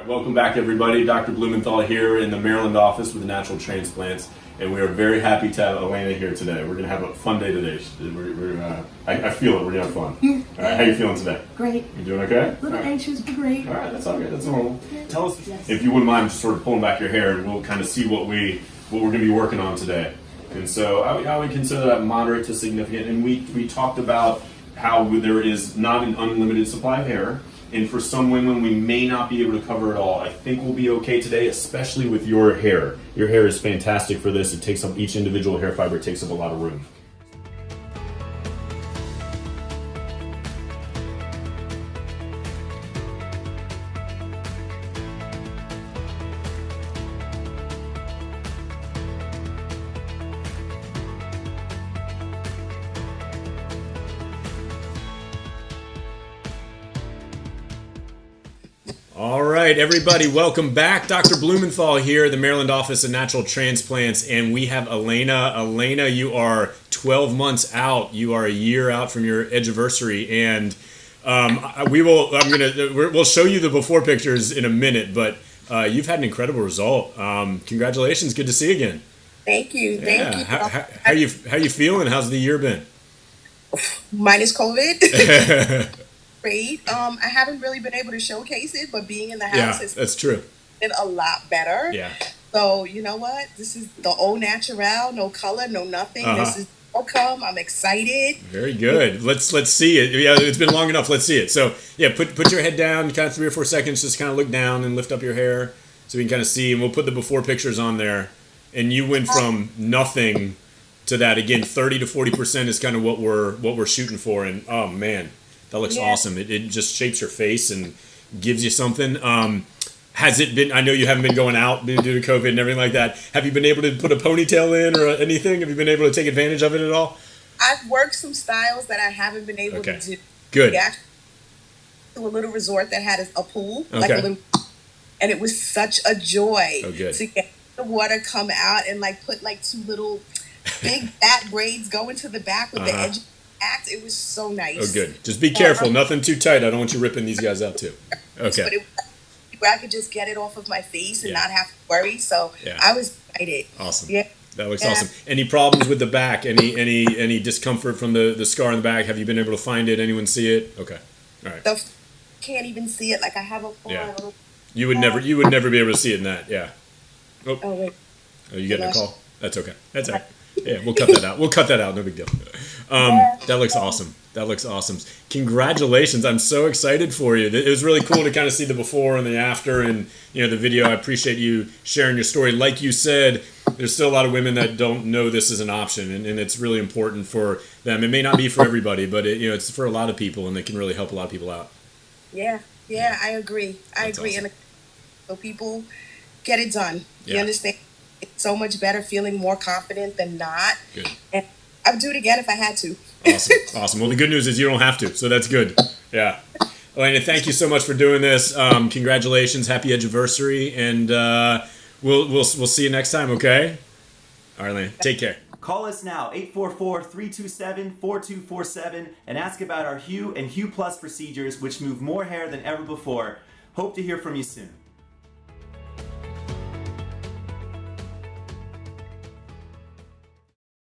Welcome back, everybody. Dr. Blumenthal here in the Maryland office with the Natural Transplants, and we are very happy to have Alena here today. We're going to have a fun day today. I feel it. We're going to have fun. All right, how you feeling today? Great. You doing okay? A little anxious, but great. All right, that's all good. That's normal. Yeah. Tell us, if you wouldn't mind, just sort of pulling back your hair, and we'll kind of see what we're going to be working on today. And so I would consider that moderate to significant. And we talked about how there is not an unlimited supply of hair. And for some women, we may not be able to cover it all. I think we'll be okay today, especially with your hair. Your hair is fantastic for this. It takes up, each individual hair fiber takes up a lot of room. All right, everybody, welcome back. Dr. Blumenthal here, the Maryland office of Natural Transplants, and we have Alena. Alena, you are 12 months out. You are a year out from your edgiversary, and we'll show you the before pictures in a minute. But you've had an incredible result. Congratulations! Good to see you again. Thank you. Thank you. How you feeling? How's the year been? Minus COVID. Great. I haven't really been able to showcase it, but being in the house is that's true. Been a lot better. Yeah. So you know what? This is the au natural, no color, no nothing. This is outcome. I'm excited. Very good. Let's see it. Yeah, it's been long enough. Let's see it. So yeah, put your head down, kind of 3 or 4 seconds. Just kind of look down and lift up your hair so we can kind of see. And we'll put the before pictures on there. And you went from nothing to that again. 30 to 40% is kind of what we're shooting for. And oh man. That looks awesome. It just shapes your face and gives you something. Has it been, I know you haven't been going out due to COVID and everything like that. Have you been able to put a ponytail in or anything? Have you been able to take advantage of it at all? I've worked some styles that I haven't been able to do. Good. Yeah, to a little resort that had a pool. Like a little, and it was such a joy to get the water come out and like put like 2 little big fat braids go into the back with the edge. It was so nice. Oh, good. Just be careful. Nothing too tight. I don't want you ripping these guys out, too. Okay. But I could just get it off of my face and not have to worry. So I was excited. Awesome. Yeah. That looks awesome. Any problems with the back? Any discomfort from the scar in the back? Have you been able to find it? Anyone see it? Okay. All right. Can't even see it. Like I have a You would never be able to see it in that. Yeah. Oh wait. Oh, you getting a call? That's okay. That's all right. Yeah, we'll cut that out. We'll cut that out. No big deal. That looks awesome. That looks awesome. Congratulations. I'm so excited for you. It was really cool to kind of see the before and the after and, the video. I appreciate you sharing your story. Like you said, there's still a lot of women that don't know this is an option, and it's really important for them. It may not be for everybody, but it's for a lot of people, and it can really help a lot of people out. Yeah, I agree. I agree. Awesome. And so people get it done. You understand? It's so much better, feeling more confident than not. Good. And I'd do it again if I had to. Awesome. Well, the good news is you don't have to, so that's good. Yeah. Alena, thank you so much for doing this. Congratulations, happy edgiversary, and we'll see you next time. Okay. All right, Alena, take care. Call us now, 844-327-4247, and ask about our Hue and Hue Plus procedures, which move more hair than ever before. Hope to hear from you soon.